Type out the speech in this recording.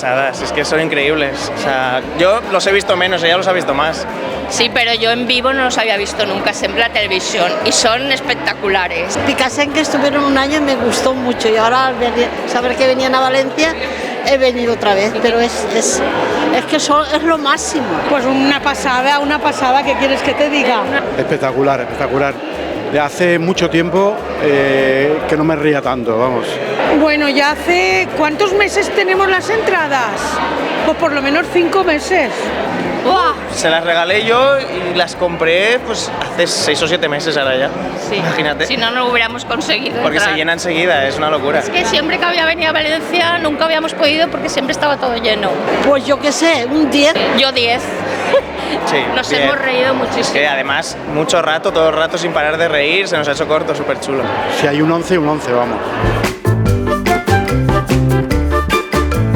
pasada, es que son increíbles. O sea, yo los he visto menos, ella los ha visto más. Sí, pero yo en vivo no los había visto nunca, siempre en la televisión, y son espectaculares. Picasen, que estuvieron un año y me gustó mucho, y ahora al saber que venían a Valencia he venido otra vez, pero es que es lo máximo. Pues una pasada, ¿qué quieres que te diga? Espectacular, espectacular. De hace mucho tiempo que no me ría tanto, vamos. Bueno, ya hace... ¿Cuántos meses tenemos las entradas? Pues por lo menos 5 meses. ¡Buah! Se las regalé yo y las compré pues hace 6 o 7 meses ahora ya. Sí. Imagínate. Si no, no lo hubiéramos conseguido. Porque se llena enseguida, es una locura. Es que siempre que había venido a Valencia nunca habíamos podido porque siempre estaba todo lleno. Pues yo qué sé, un 10. Yo 10. Sí, Nos bien. hemos reído muchísimo. Que además, mucho rato, todo el rato sin parar de reír, se nos ha hecho corto, súper chulo. Si hay un 11, vamos.